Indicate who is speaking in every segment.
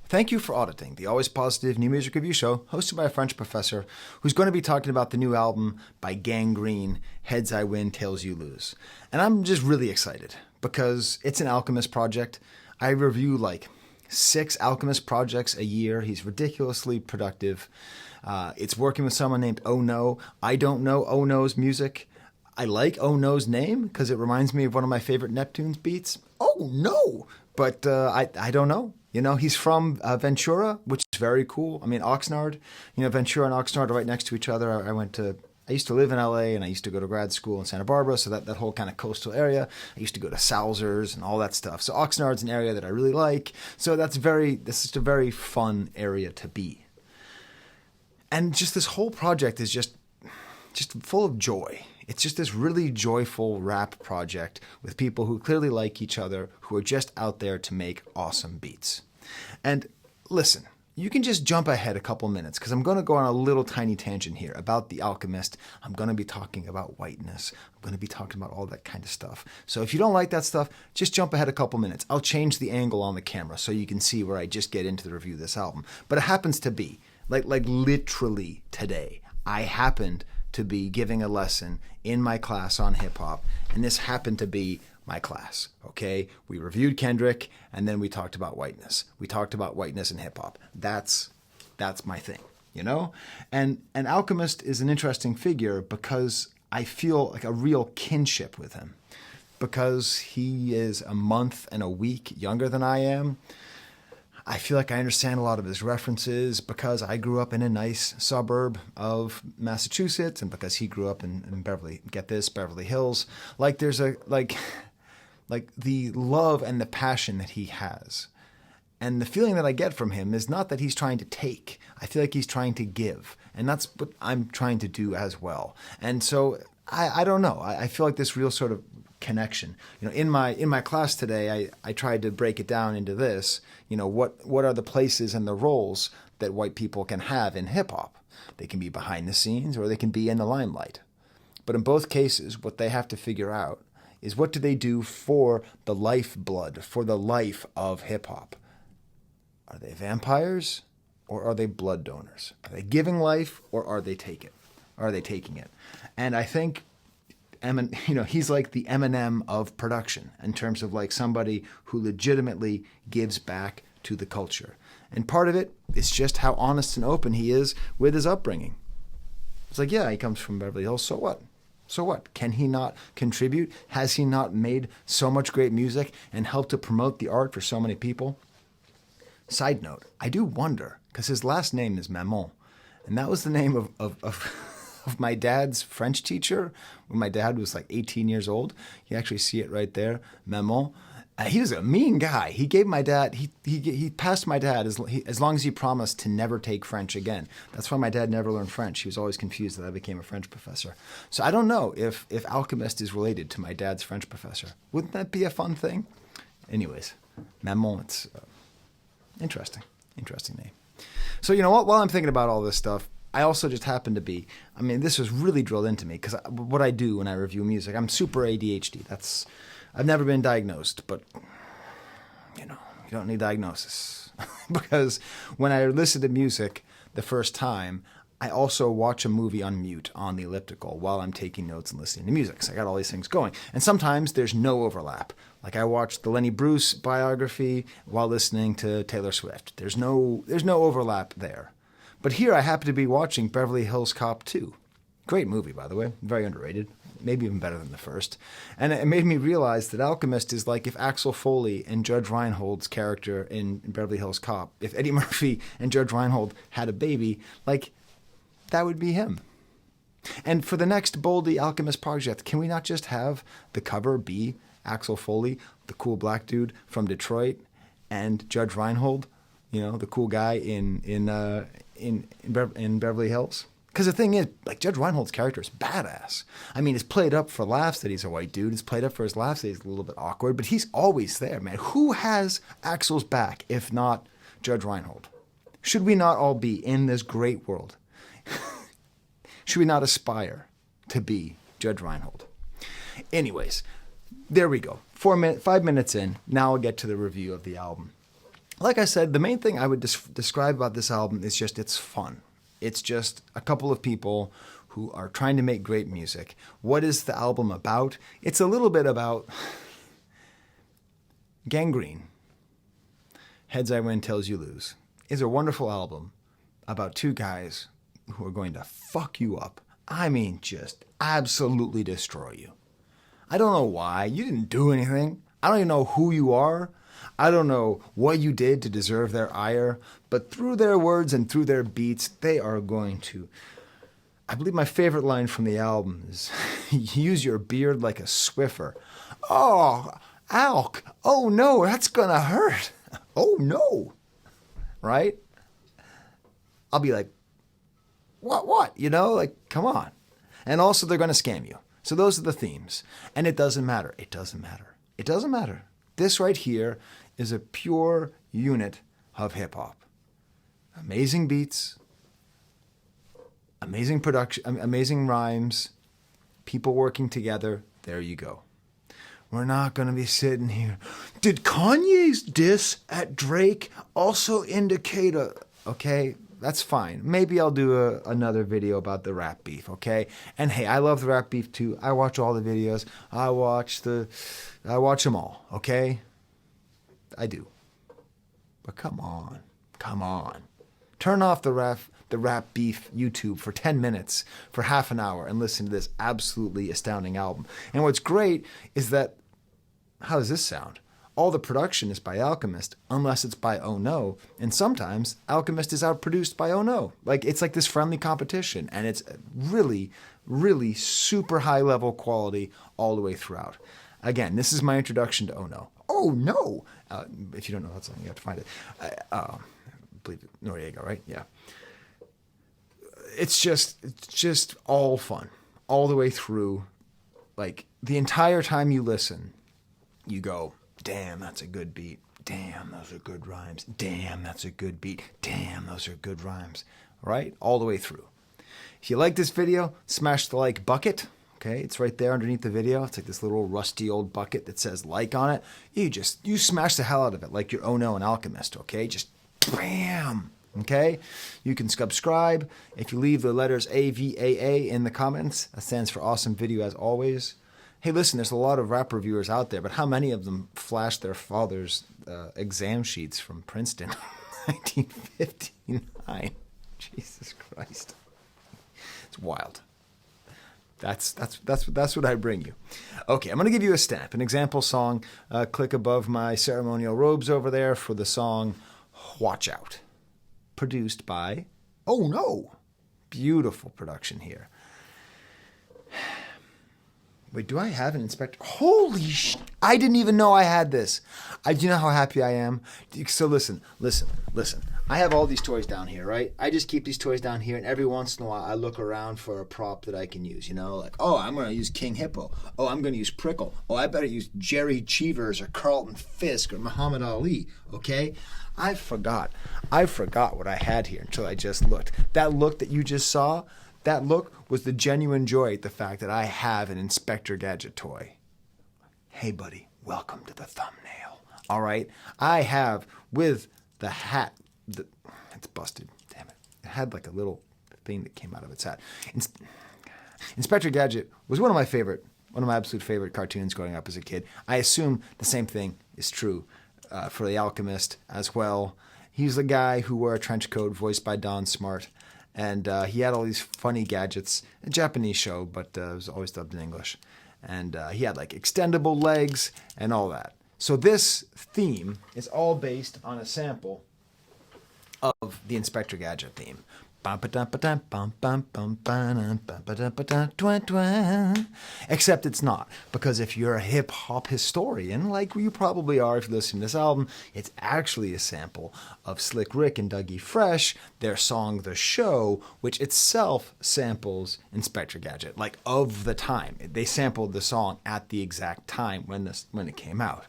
Speaker 1: Thank you for auditing the always positive new music review show hosted by a French professor who's going to be talking about the new album by Gangrene, Heads I Win, Tails You Lose. And I'm just really excited because it's an Alchemist project. I review like 6 Alchemist projects a year. He's ridiculously productive. It's working with someone named Oh No. I don't know Oh No's music. I like Oh No's name because it reminds me of one of my favorite Neptunes beats. Oh No! But I don't know. You know, he's from Ventura, which is very cool. I mean, Oxnard, Ventura and Oxnard are right next to each other. I used to live in LA and I used to go to grad school in Santa Barbara, so that whole kind of coastal area. I used to go to Salzers and all that stuff. So Oxnard's an area that I really like. So this is a very fun area to be. And just this whole project is just full of joy. It's just this really joyful rap project with people who clearly like each other, who are just out there to make awesome beats. And listen, you can just jump ahead a couple minutes because I'm going to go on a little tiny tangent here about The Alchemist. I'm going to be talking about Whiteness. I'm going to be talking about all that kind of stuff. So if you don't like that stuff, just jump ahead a couple minutes. I'll change the angle on the camera so you can see where I just get into the review of this album. But it happens to be, like literally today, I happened to be giving a lesson in my class on hip-hop, and this happened to be my class, okay? We reviewed Kendrick, and then we talked about Whiteness. We talked about Whiteness and hip-hop. That's my thing, you know? And Alchemist is an interesting figure because I feel like a real kinship with him, because he is a month and a week younger than I am. I feel like I understand a lot of his references because I grew up in a nice suburb of Massachusetts and because he grew up in Beverly Hills. Like there's like the love and the passion that he has. And the feeling that I get from him is not that he's trying to take. I feel like he's trying to give. And that's what I'm trying to do as well. And so I don't know. I feel like this real sort of connection. In my class today, I tried to break it down into this. What are the places and the roles that white people can have in hip hop? They can be behind the scenes or they can be in the limelight. But in both cases, what they have to figure out is what do they do for the lifeblood, for the life of hip hop? Are they vampires or are they blood donors? Are they giving life or are they taking it? And I think he's like the Eminem of production in terms of like somebody who legitimately gives back to the culture. And part of it is just how honest and open he is with his upbringing. It's like, yeah, he comes from Beverly Hills, so what? So what? Can he not contribute? Has he not made so much great music and helped to promote the art for so many people? Side note, I do wonder, because his last name is Maman, and that was the name of my dad's French teacher when my dad was like 18 years old. You actually see it right there, Maman. He was a mean guy. He gave my dad, he passed my dad as long as he promised to never take French again. That's why my dad never learned French. He was always confused that I became a French professor. So I don't know if Alchemist is related to my dad's French professor. Wouldn't that be a fun thing? Anyways, Maman, it's interesting name. So you know what? While I'm thinking about all this stuff, I also just happen to be, this was really drilled into me because what I do when I review music, I'm super ADHD. I've never been diagnosed, but, you don't need diagnosis. Because when I listen to music the first time, I also watch a movie on mute on the elliptical while I'm taking notes and listening to music. So I got all these things going. And sometimes there's no overlap. Like I watched the Lenny Bruce biography while listening to Taylor Swift. There's no overlap there. But here I happen to be watching Beverly Hills Cop 2. Great movie, by the way. Very underrated. Maybe even better than the first. And it made me realize that Alchemist is like if Axel Foley and Judge Reinhold's character in Beverly Hills Cop, if Eddie Murphy and Judge Reinhold had a baby, like, that would be him. And for the next Boldy Alchemist project, can we not just have the cover be Axel Foley, the cool black dude from Detroit, and Judge Reinhold, the cool guy in Beverly Hills? Because the thing is, like, Judge Reinhold's character is badass. It's played up for laughs that he's a white dude. It's played up for his laughs that he's a little bit awkward, but he's always there, man. Who has Axel's back if not Judge Reinhold? Should we not all be in this great world? Should we not aspire to be Judge Reinhold? Anyways, there we go. 5 minutes in, now I'll get to the review of the album. like I said, the main thing I would describe about this album is just it's fun. It's just a couple of people who are trying to make great music. What is the album about? It's a little bit about Gangrene. Heads I Win, Tails You Lose is a wonderful album about two guys who are going to fuck you up. I mean, just absolutely destroy you. I don't know why. You didn't do anything. I don't even know who you are. I don't know what you did to deserve their ire, but through their words and through their beats, they are going to... I believe my favorite line from the album is, use your beard like a Swiffer. Oh, Alk. Oh no, that's gonna hurt. Oh no. Right? I'll be like, what? You know, like, come on. And also they're gonna scam you. So those are the themes. And it doesn't matter. It doesn't matter. It doesn't matter. This right here is a pure unit of hip hop. Amazing beats, amazing production, amazing rhymes, people working together. There you go. We're not going to be sitting here. Did Kanye's diss at Drake also indicate a... Okay, that's fine. Maybe I'll do another video about the rap beef, okay? And hey, I love the rap beef too. I watch all the videos. I watch them all, okay? I do. But come on. Turn off the rap beef YouTube for 10 minutes, for half an hour, and listen to this absolutely astounding album. And what's great is that, how does this sound? All the production is by Alchemist, unless it's by Oh No. And sometimes Alchemist is outproduced by Oh No. Like, it's like this friendly competition, and it's really, really super high level quality all the way throughout. Again, this is my introduction to Oh No. Oh No! If you don't know that song, you have to find it. I believe it, Noriega, right? Yeah. It's just all fun, all the way through. Like, the entire time you listen, you go, damn, that's a good beat. Damn, those are good rhymes. Damn, that's a good beat. Damn, those are good rhymes. Right? All the way through. If you like this video, smash the like bucket. Okay, it's right there underneath the video. It's like this little rusty old bucket that says like on it. You smash the hell out of it like you're Oh No and Alchemist, okay? Just bam! Okay? You can subscribe. If you leave the letters AVAA in the comments, that stands for awesome video as always. Hey, listen, there's a lot of rap reviewers out there, but how many of them flashed their father's exam sheets from Princeton 1959? Jesus Christ. It's wild. That's what I bring you. Okay, I'm going to give you a stamp, an example song. Click above my ceremonial robes over there for the song Watch Out. Produced by Oh No. Beautiful production here. Wait, do I have an inspector? Holy sh! I didn't even know I had this. Do you know how happy I am? So listen. I have all these toys down here, right? I just keep these toys down here, and every once in a while I look around for a prop that I can use, you know? Like, oh, I'm going to use King Hippo. Oh, I'm going to use Prickle. Oh, I better use Jerry Cheevers or Carlton Fisk or Muhammad Ali, okay? I forgot what I had here until I just looked. That look that you just saw, that look was the genuine joy at the fact that I have an Inspector Gadget toy. Hey, buddy, welcome to the thumbnail. All right? I have, with the hat, it's busted, damn it. It had like a little thing that came out of its hat. Inspector Gadget was one of my absolute favorite cartoons growing up as a kid. I assume the same thing is true for The Alchemist as well. He's the guy who wore a trench coat voiced by Don Smart. And he had all these funny gadgets. A Japanese show, but it was always dubbed in English. And he had like extendable legs and all that. So this theme is all based on a sample of the Inspector Gadget theme. Except it's not, because if you're a hip-hop historian, like you probably are if you listen to this album, it's actually a sample of Slick Rick and Dougie Fresh, their song The Show, which itself samples Inspector Gadget, like of the time. They sampled the song at the exact time when it came out.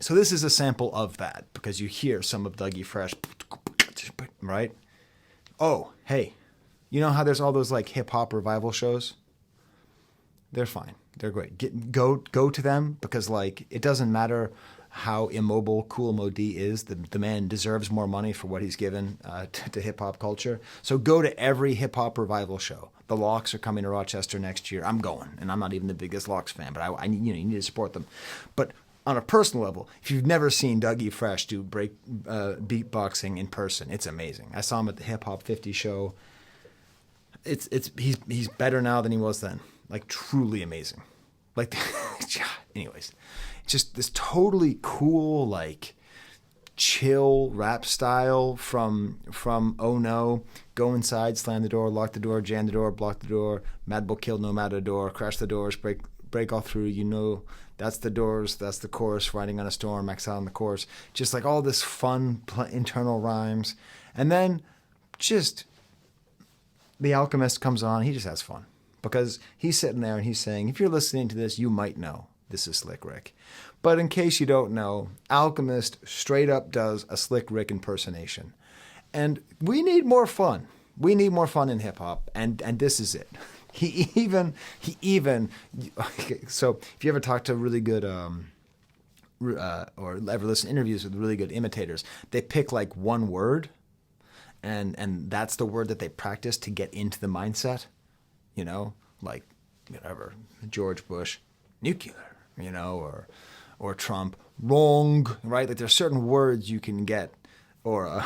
Speaker 1: So this is a sample of that, because you hear some of Dougie Fresh, right? Oh, hey, you know how there's all those like hip-hop revival shows? They're fine. They're great. Go to them, because like it doesn't matter how immobile Kool Mo D is. The man deserves more money for what he's given to hip hop culture. So go to every hip hop revival show. The Locks are coming to Rochester next year. I'm going, and I'm not even the biggest Locks fan, but I you need to support them. But on a personal level, if you've never seen Dougie Fresh do beatboxing in person, it's amazing. I saw him at the Hip Hop 50 show. He's better now than he was then. Like, truly amazing. Like, anyways, just this totally cool, like, chill rap style from Oh No, Go Inside, Slam the Door, Lock the Door, Jam the Door, Block the Door, Madball Killed No Matador, Crash the Doors, Break All Through, You Know, That's the Doors, That's the Chorus, Riding on a Storm, Exile on the Chorus. Just like all this fun internal rhymes. And then just the Alchemist comes on, he just has fun. Because he's sitting there and he's saying, if you're listening to this, you might know this is Slick Rick. But in case you don't know, Alchemist straight up does a Slick Rick impersonation. And we need more fun. We need more fun in hip hop, and this is it. He even so if you ever talk to really good or ever listen to interviews with really good imitators, they pick like one word, and that's the word that they practice to get into the mindset. You know, like whatever, George Bush, nuclear, you know, or Trump, wrong, right? Like there's certain words you can get, or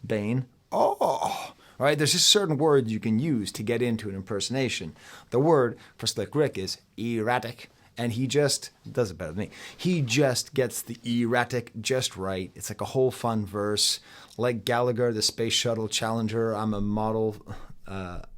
Speaker 1: Bane, oh, right? There's just certain words you can use to get into an impersonation. The word for Slick Rick is erratic, and he just does it better than me. He just gets the erratic just right. It's like a whole fun verse, like Gallagher, the Space Shuttle Challenger. I'm a model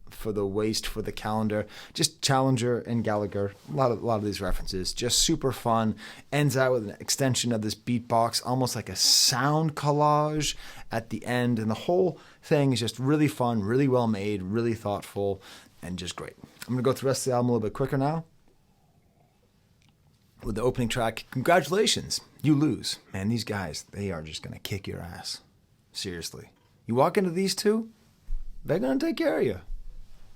Speaker 1: for the waist for the calendar. Just Challenger and Gallagher. A lot of these references. Just super fun. Ends out with an extension of this beatbox, almost like a sound collage at the end. And the whole thing is just really fun, really well made, really thoughtful, and just great. I'm going to go through the rest of the album a little bit quicker now. With the opening track, Congratulations, You Lose. Man, these guys, they are just going to kick your ass. Seriously. You walk into these two, they're going to take care of you.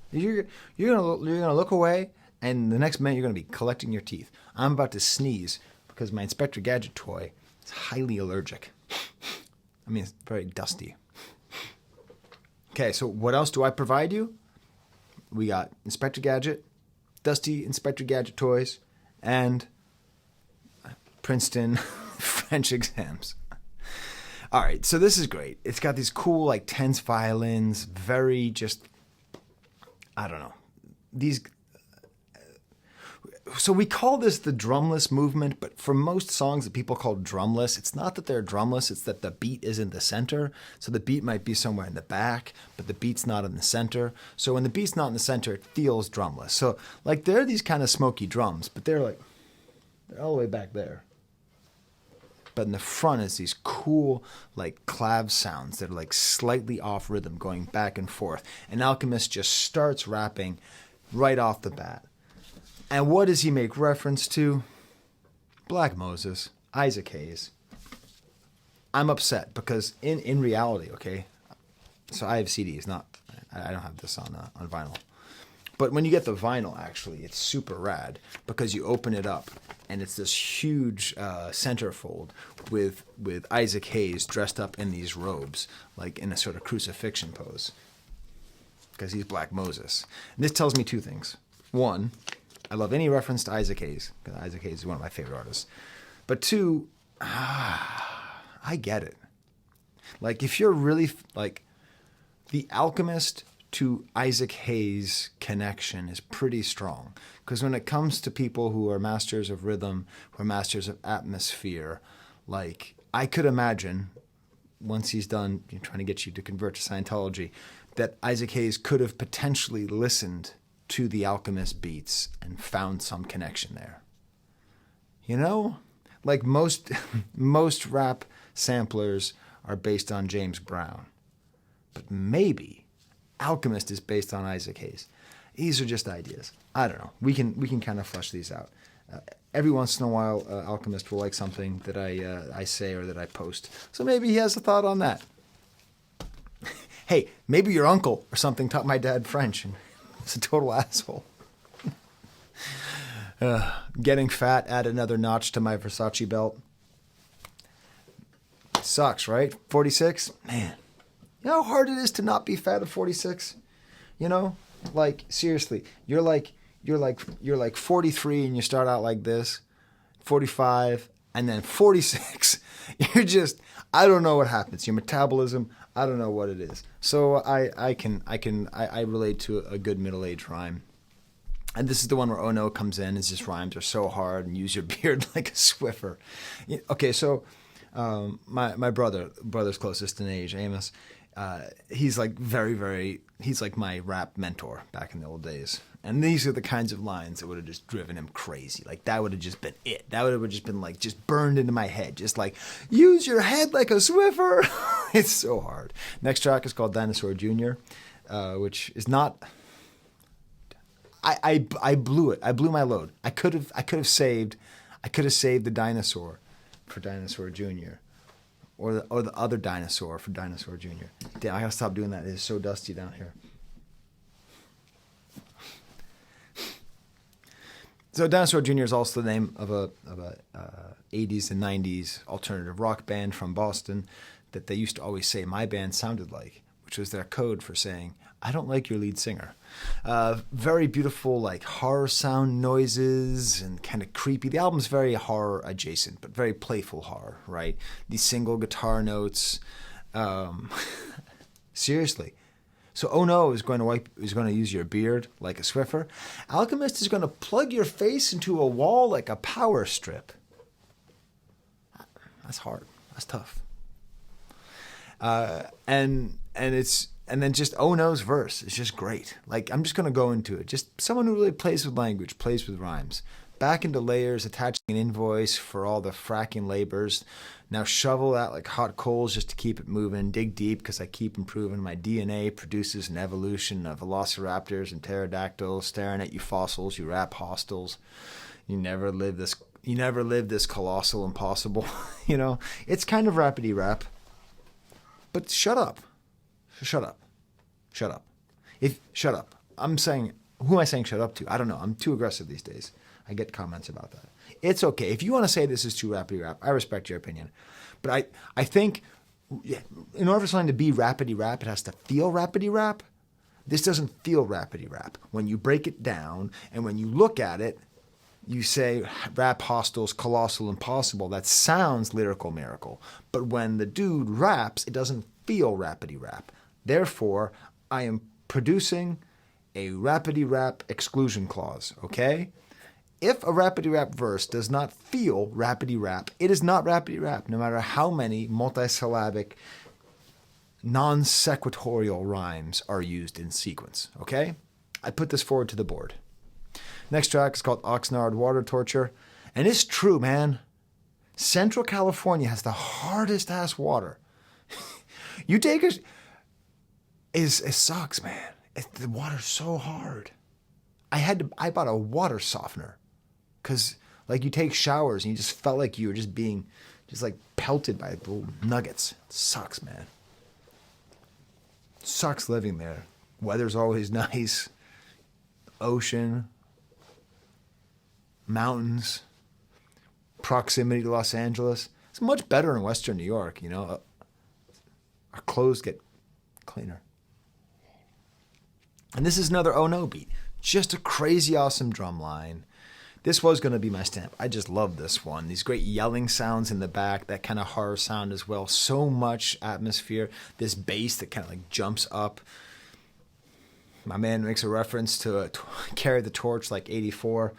Speaker 1: You're gonna look away, and the next minute you're gonna be collecting your teeth. I'm about to sneeze because my Inspector Gadget toy is highly allergic. I mean, it's very dusty. Okay, so what else do I provide you? We got Inspector Gadget, dusty Inspector Gadget toys, and Princeton French exams. All right, so this is great. It's got these cool, like, tense violins, very just, I don't know. So we call this the drumless movement, but for most songs that people call drumless, it's not that they're drumless, it's that the beat is in the center. So the beat might be somewhere in the back, but the beat's not in the center. So when the beat's not in the center, it feels drumless. So like they're these kind of smoky drums, but they're all the way back there. But in the front is these cool, like, clav sounds that are, like, slightly off rhythm going back and forth. And Alchemist just starts rapping right off the bat. And what does he make reference to? Black Moses, Isaac Hayes. I'm upset because in reality, okay, so I have CDs, I don't have this on vinyl. But when you get the vinyl, actually, it's super rad because you open it up and it's this huge centerfold with Isaac Hayes dressed up in these robes, like in a sort of crucifixion pose, because he's Black Moses. And this tells me two things. One, I love any reference to Isaac Hayes, because Isaac Hayes is one of my favorite artists. But two, I get it. Like, if you're really, like, the Alchemist to Isaac Hayes connection is pretty strong. Because when it comes to people who are masters of rhythm, who are masters of atmosphere, like, I could imagine, once he's done trying to get you to convert to Scientology, that Isaac Hayes could have potentially listened to the Alchemist beats and found some connection there. You know? Like most rap samplers are based on James Brown. But maybe Alchemist is based on Isaac Hayes. These are just ideas. I don't know. We can kind of flesh these out. Every once in a while, Alchemist will like something that I say or that I post. So maybe he has a thought on that. Hey, maybe your uncle or something taught my dad French and he's a total asshole. Getting fat, add another notch to my Versace belt. Sucks, right? 46? Man. You know how hard it is to not be fat at 46? You know? Like, seriously. You're like 43 and you start out like this. 45 and then 46. You're just, I don't know what happens. Your metabolism, I don't know what it is. So I relate to a good middle-aged rhyme. And this is the one where "Oh no" comes in. It's just rhymes are so hard and use your beard like a Swiffer. Okay, so my brother's closest in age, Amos, he's like he's like my rap mentor back in the old days. And these are the kinds of lines that would have just driven him crazy. Like that would have just been it. That would have just been like just burned into my head. Just like, use your head like a Swiffer. It's so hard. Next track is called Dinosaur Jr., which is not. I blew it. I blew my load. I could have saved the dinosaur for Dinosaur Jr. or the other dinosaur for Dinosaur Jr. Damn, I gotta stop doing that. It is so dusty down here. So Dinosaur Jr. is also the name of a 80s and 90s alternative rock band from Boston that they used to always say my band sounded like, which was their code for saying, I don't like your lead singer. Very beautiful, like horror sound noises and kind of creepy. The album's very horror adjacent, but very playful horror, right? These single guitar notes. Seriously. So "Oh no" is going to use your beard like a Swiffer. Alchemist is going to plug your face into a wall like a power strip. That's hard. That's tough. And then just "Oh no's" verse is just great. Like, I'm just going to go into it. Just someone who really plays with language, plays with rhymes. Back into layers, attaching an invoice for all the fracking labors. Now shovel that like hot coals just to keep it moving. Dig deep because I keep improving. My DNA produces an evolution of velociraptors and pterodactyls staring at you fossils, you rap hostels. You never live this colossal impossible. You know, it's kind of rapidy rap. But shut up. Shut up. Shut up. Shut up. I'm saying, who am I saying shut up to? I don't know. I'm too aggressive these days. I get comments about that. It's okay. If you want to say this is too rapidy rap, I respect your opinion. But I think in order for something to be rapidy rap, it has to feel rapidy rap. This doesn't feel rapidy rap. When you break it down and when you look at it, you say rap hostels, colossal impossible. That sounds lyrical miracle. But when the dude raps, it doesn't feel rapidy rap. Therefore, I am producing a rapidy rap exclusion clause, okay? If a rapidy rap verse does not feel rapidy rap, it is not rapidy rap, no matter how many multisyllabic, non-sequitorial rhymes are used in sequence, okay? I put this forward to the board. Next track is called Oxnard Water Torture. And it's true, man. Central California has the hardest ass water. You take it sucks, man. The water's so hard. I bought a water softener. Because, like, you take showers and you just felt like you were just being, just like pelted by little nuggets. It sucks, man. It sucks living there. Weather's always nice. Ocean. Mountains. Proximity to Los Angeles. It's much better in Western New York, you know. Our clothes get cleaner. And this is another "Oh no" beat. Just a crazy awesome drum line. This was going to be my stamp. I just love this one. These great yelling sounds in the back, that kind of horror sound as well. So much atmosphere. This bass that kind of like jumps up. My man makes a reference to Carry the Torch like 84.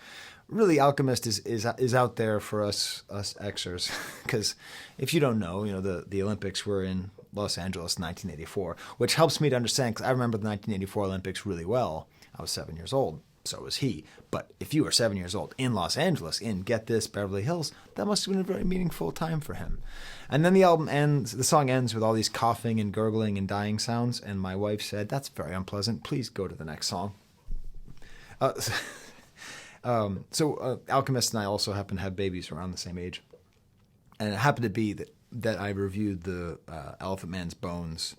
Speaker 1: Really, Alchemist is out there for us Xers. Because if you don't know, you know, the Olympics were in Los Angeles in 1984, which helps me to understand because I remember the 1984 Olympics really well. I was 7 years old. So was he. But if you were 7 years old in Los Angeles, in, get this, Beverly Hills, that must have been a very meaningful time for him. And then the song ends with all these coughing and gurgling and dying sounds. And my wife said, "That's very unpleasant. Please go to the next song." Alchemist and I also happen to have babies around the same age. And it happened to be that I reviewed the Elephant Man's Bones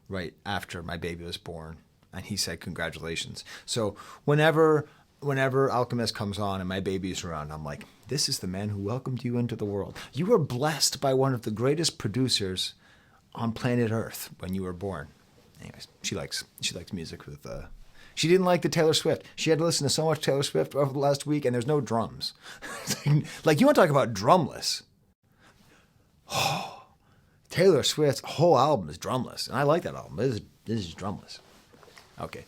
Speaker 1: right after my baby was born. And he said, "Congratulations." So whenever whenever Alchemist comes on and my baby's around, I'm like, this is the man who welcomed you into the world. You were blessed by one of the greatest producers on planet Earth when you were born. Anyways, she likes music with she didn't like the Taylor Swift. She had to listen to so much Taylor Swift over the last week, and there's no drums. Like, you want to talk about drumless? Oh, Taylor Swift's whole album is drumless, and I like that album. This is drumless. Okay.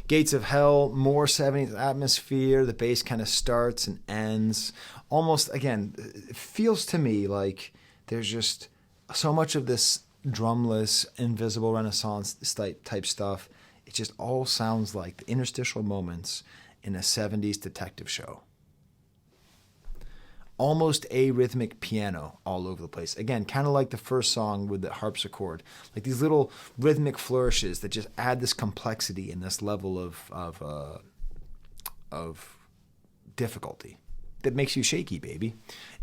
Speaker 1: Gates of Hell, more 70s atmosphere. The bass kind of starts and ends. Almost, again, it feels to me like there's just so much of this drumless, invisible Renaissance type stuff. It just all sounds like the interstitial moments in a 70s detective show. Almost arrhythmic piano all over the place. Again, kind of like the first song with the harpsichord. Like these little rhythmic flourishes that just add this complexity and this level of difficulty that makes you shaky, baby.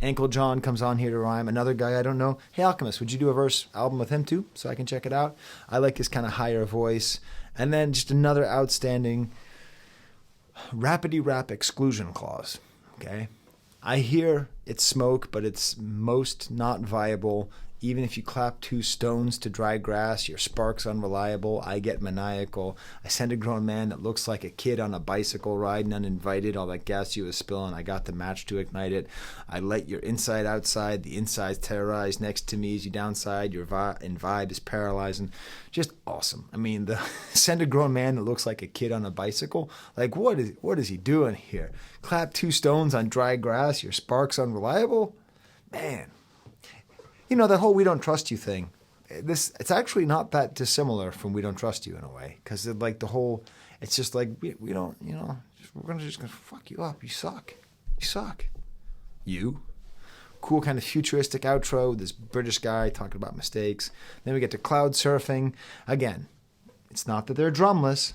Speaker 1: Ankle John comes on here to rhyme. Another guy I don't know. Hey, Alchemist, would you do a verse album with him too so I can check it out? I like his kind of higher voice. And then just another outstanding rapidy rap exclusion clause. Okay? I hear it's smoke, but it's most not viable. Even if you clap 2 stones to dry grass, your spark's unreliable. I get maniacal. I send a grown man that looks like a kid on a bicycle riding uninvited. All that gas you was spilling, I got the match to ignite it. I let your inside outside. The inside's terrorized. Next to me is you downside. Your vibe is paralyzing. Just awesome. I mean, the send a grown man that looks like a kid on a bicycle. Like, what is he doing here? Clap 2 stones on dry grass. Your spark's unreliable? Man. You know, that whole "we don't trust you" thing, it's actually not that dissimilar from "we don't trust you" in a way. Because like the whole, it's just like, we don't, you know, we're just going to fuck you up. You suck. You suck. You. Cool kind of futuristic outro with this British guy talking about mistakes. Then we get to cloud surfing. Again, it's not that they're drumless.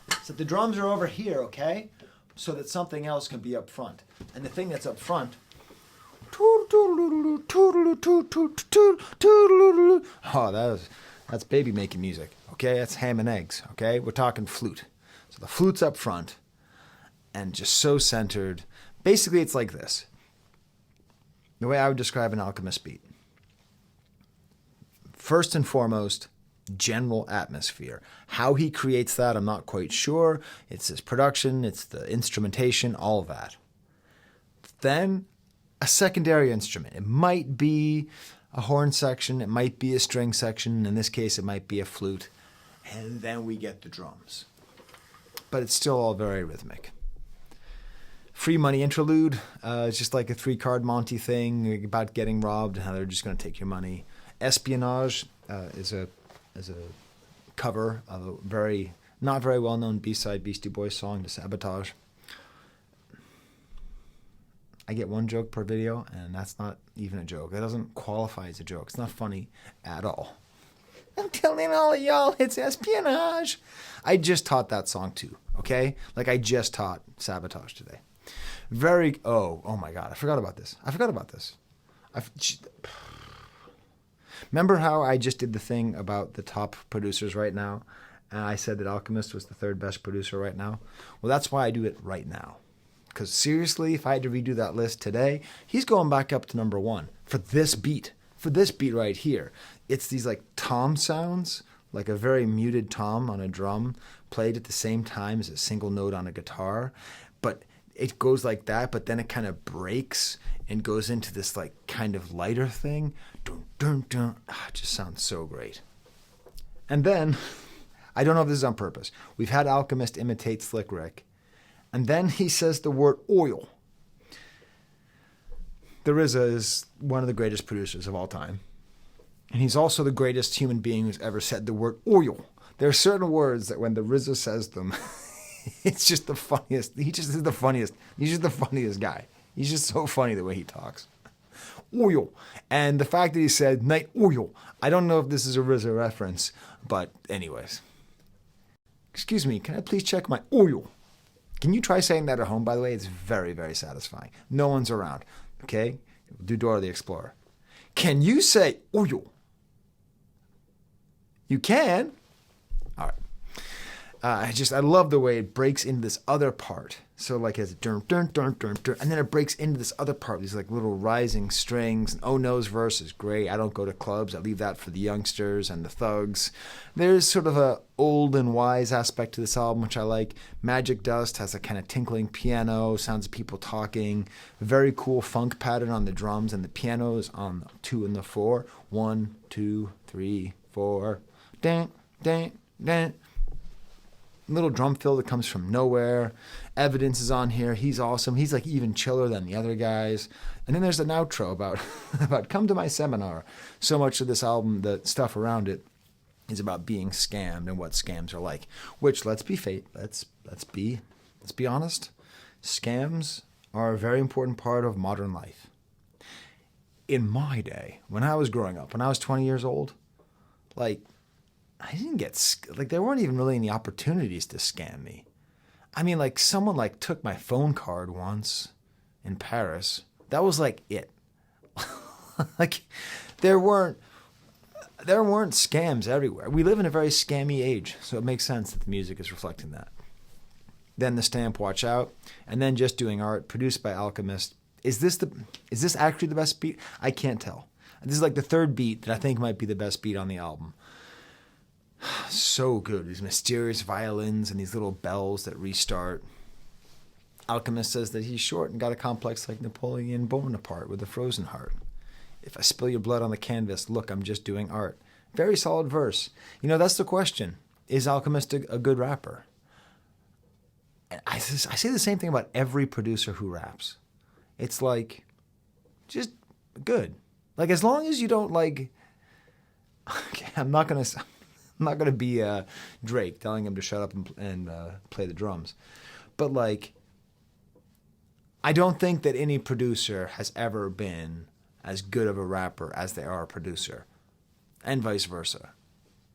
Speaker 1: It's that the drums are over here, okay? So that something else can be up front. And the thing that's up front... Oh, that's baby making music, okay? That's ham and eggs, okay? We're talking flute. So the flute's up front and just so centered. Basically, it's like this. The way I would describe an Alchemist beat. First and foremost, general atmosphere. How he creates that, I'm not quite sure. It's his production, it's the instrumentation, all of that. Then a secondary instrument. It might be a horn section, it might be a string section, in this case it might be a flute, and then we get the drums. But it's still all very rhythmic. Free money interlude, it's just like a 3-card Monty thing about getting robbed and how they're just going to take your money. Espionage is a cover of a not very well-known B-side Beastie Boys song, to Sabotage. I get 1 joke per video, and that's not even a joke. That doesn't qualify as a joke. It's not funny at all. I'm telling all of y'all, it's espionage. I just taught that song too, okay? Like I just taught Sabotage today. Oh my God, I forgot about this. Remember how I just did the thing about the top producers right now, and I said that Alchemist was the 3rd best producer right now? Well, that's why I do it right now. Because seriously, if I had to redo that list today, he's going back up to number 1 for this beat. For this beat right here. It's these like tom sounds, like a very muted tom on a drum, played at the same time as a single note on a guitar. But it goes like that, but then it kind of breaks and goes into this like kind of lighter thing. Dun, dun, dun. It just sounds so great. And then, I don't know if this is on purpose, we've had Alchemist imitate Slick Rick. And then he says the word oil. The RZA is one of the greatest producers of all time. And he's also the greatest human being who's ever said the word oil. There are certain words that when the RZA says them, it's just the funniest. He just is the funniest. He's just the funniest guy. He's just so funny the way he talks. Oil. And the fact that he said night oil. I don't know if this is a RZA reference, but anyways. Excuse me, can I please check my oil? Can you try saying that at home, by the way? It's very, very satisfying. No one's around, okay? Do Dora the Explorer. Can you say oil? You can. All right. I love the way it breaks into this other part. So like it's dun dun dun dun dun, and then it breaks into this other part. These like little rising strings. And Oh No's verse is great. I don't go to clubs. I leave that for the youngsters and the thugs. There's sort of a old and wise aspect to this album, which I like. Magic Dust has a kind of tinkling piano, sounds of people talking. Very cool funk pattern on the drums, and the piano is on the 2 and the 4. 1, 2, 3, 4. Dun dun dun. Little drum fill that comes from nowhere. Evidence is on here. He's awesome. He's like even chiller than the other guys. And then there's an outro about come to my seminar. So much of this album, the stuff around it, is about being scammed and what scams are like. Which let's be honest. Scams are a very important part of modern life. In my day, when I was growing up, when I was 20 years old, like I didn't get, like, there weren't even really any opportunities to scam me. I mean, like, someone, like, took my phone card once in Paris. That was, like, it. Like, there weren't scams everywhere. We live in a very scammy age, so it makes sense that the music is reflecting that. Then the stamp, Watch Out, and then Just Doing Art, produced by Alchemist. Is this actually the best beat? I can't tell. This is, like, the third beat that I think might be the best beat on the album. So good. These mysterious violins and these little bells that restart. Alchemist says that he's short and got a complex like Napoleon Bonaparte with a frozen heart. If I spill your blood on the canvas, look, I'm just doing art. Very solid verse. You know, that's the question. Is Alchemist a good rapper? And I say the same thing about every producer who raps. It's like, just good. Like, as long as you don't like... Okay, I'm not going to be Drake telling him to shut up and play the drums. But, like, I don't think that any producer has ever been as good of a rapper as they are a producer, and vice versa.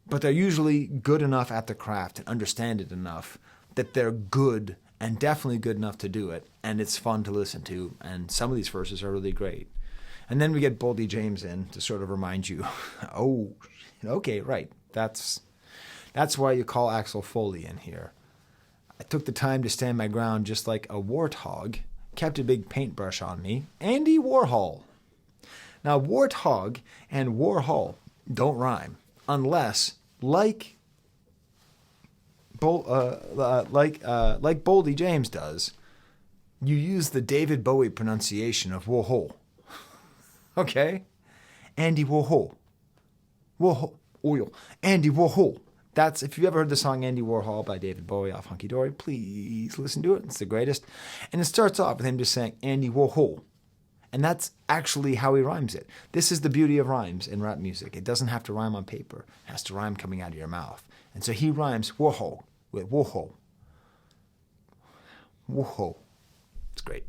Speaker 1: But they're usually good enough at the craft and understand it enough that they're good and definitely good enough to do it, and it's fun to listen to, and some of these verses are really great. And then we get Boldy James in to sort of remind you, oh, okay, right. That's why you call Axel Foley in here. I took the time to stand my ground just like a warthog, kept a big paintbrush on me. Andy Warhol. Now, warthog and Warhol don't rhyme unless, like Boldy James does, you use the David Bowie pronunciation of Warhol. Okay? Andy Warhol. Warhol. Oil. Andy Warhol. That's, if you've ever heard the song Andy Warhol by David Bowie off Hunky Dory, please listen to it. It's the greatest. And it starts off with him just saying Andy Warhol. And that's actually how he rhymes it. This is the beauty of rhymes in rap music. It doesn't have to rhyme on paper. It has to rhyme coming out of your mouth. And so he rhymes Warhol with Warhol. Warhol. It's great.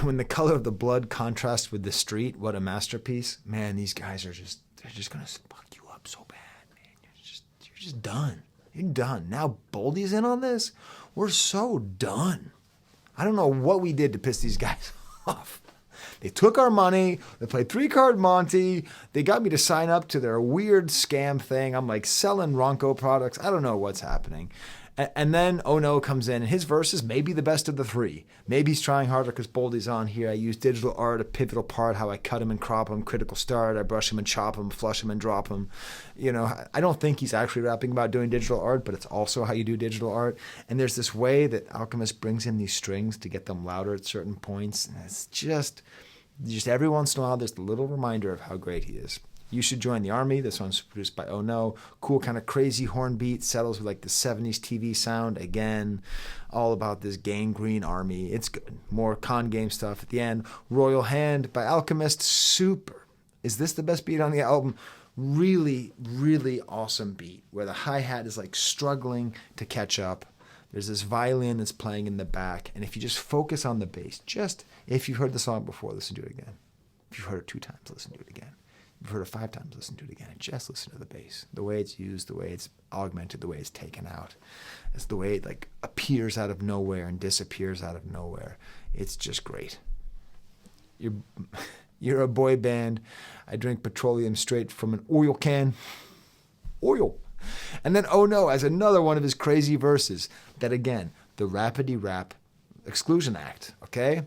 Speaker 1: When the color of the blood contrasts with the street, what a masterpiece. Man, these guys are just, they're just going to fuck you up so bad, man. You're just done. You're done. Now Boldy's in on this. We're so done. I don't know what we did to piss these guys off. They took our money. They played 3-card Monty. They got me to sign up to their weird scam thing. I'm like selling Ronco products. I don't know what's happening. And then Oh No comes in, and his verse is maybe the best of the three. Maybe he's trying harder because Boldy's on here. I use digital art, a pivotal part, how I cut him and crop him, critical start, I brush him and chop him, flush him and drop him. You know, I don't think he's actually rapping about doing digital art, but it's also how you do digital art. And there's this way that Alchemist brings in these strings to get them louder at certain points. And it's just every once in a while, there's a little reminder of how great he is. You Should Join the Army. This one's produced by Oh No. Cool kind of crazy horn beat. Settles with like the 70s TV sound. Again, all about this Gangrene army. It's good. More con game stuff at the end. Royal Hand by Alchemist. Super. Is this the best beat on the album? Really, really awesome beat where the hi-hat is like struggling to catch up. There's this violin that's playing in the back. And if you just focus on the bass, just if you've heard the song before, listen to it again. If you've heard it 2 times, listen to it again. If you've heard it 5 times, listen to it again. And just listen to the bass. The way it's used, the way it's augmented, the way it's taken out. It's the way it like appears out of nowhere and disappears out of nowhere. It's just great. You're a boy band. I drink petroleum straight from an oil can. Oil. And then Oh No as another one of his crazy verses that, again, the Rapidy Rap Exclusion Act, okay?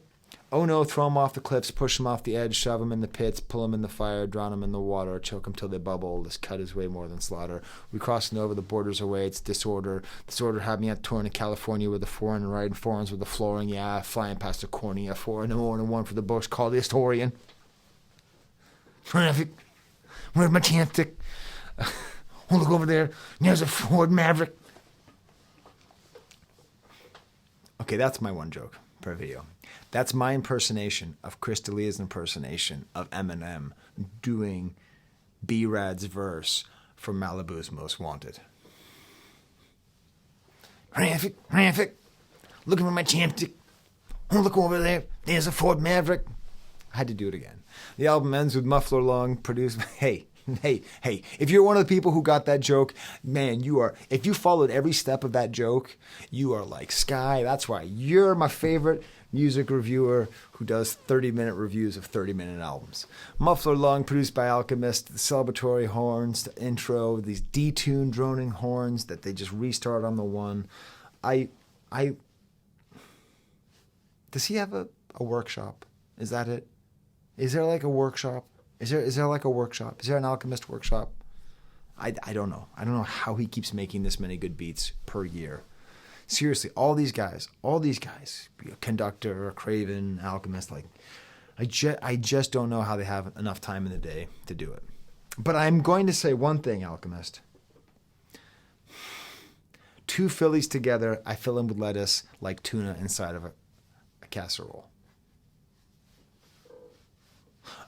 Speaker 1: Oh no, throw them off the cliffs, push them off the edge, shove them in the pits, pull them in the fire, drown them in the water, choke them till they bubble. This cut is way more than slaughter. We crossing over the borders away, it's disorder. Disorder had me at touring in California with a foreign, riding foreigns with the flooring, yeah, flying past a cornea, 4 in the morning, one for the books, called the historian. Traffic, where's my chapstick? Oh, look over there, there's a Ford Maverick. Okay, that's my one joke per video. That's my impersonation of Chris D'Elia's impersonation of Eminem doing B-Rad's verse for Malibu's Most Wanted. Traffic, looking for my chapstick. Oh, look over there. There's a Ford Maverick. I had to do it again. The album ends with Muffler Long produced. Hey, if you're one of the people who got that joke, man, you are, if you followed every step of that joke, you are like Skye. That's why you're my favorite music reviewer who does 30-minute reviews of 30-minute albums. Muffler Long, produced by Alchemist, the celebratory horns, the intro, these detuned droning horns that they just restart on the one. Does he have a workshop? Is that it? Is there like a workshop? Is there like a workshop? Is there an Alchemist workshop? I don't know. I don't know how he keeps making this many good beats per year. Seriously, all these guys, Conductor, Craven, Alchemist, like, I just don't know how they have enough time in the day to do it. But I'm going to say one thing, Alchemist. 2 Phillies together, I fill them with lettuce like tuna inside of a casserole.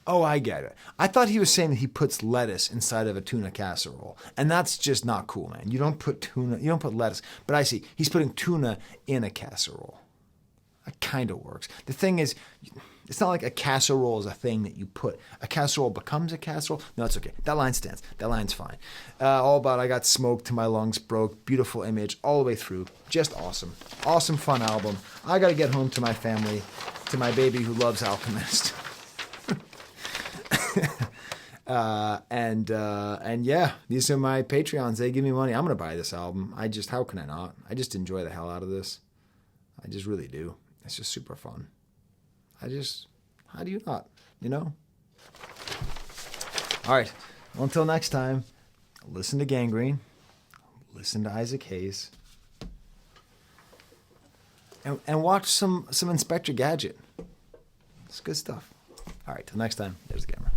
Speaker 1: Oh, I get it. I thought he was saying that he puts lettuce inside of a tuna casserole. And that's just not cool, man. You don't put lettuce. But I see. He's putting tuna in a casserole. That kind of works. The thing is, it's not like a casserole is a thing that you put. A casserole becomes a casserole. No, it's okay. That line stands. That line's fine. All about I got smoked till my lungs broke. Beautiful image all the way through. Just awesome. Awesome, fun album. I got to get home to my family, to my baby who loves Alchemist. And yeah, these are my Patreons. They give me money. I'm gonna buy this album. How can I not? I just enjoy the hell out of this. I just really do. It's just super fun. How do you not? You know? All right. Well, until next time, listen to Gangrene, listen to Isaac Hayes, and watch some Inspector Gadget. It's good stuff. All right. Till next time. There's the camera.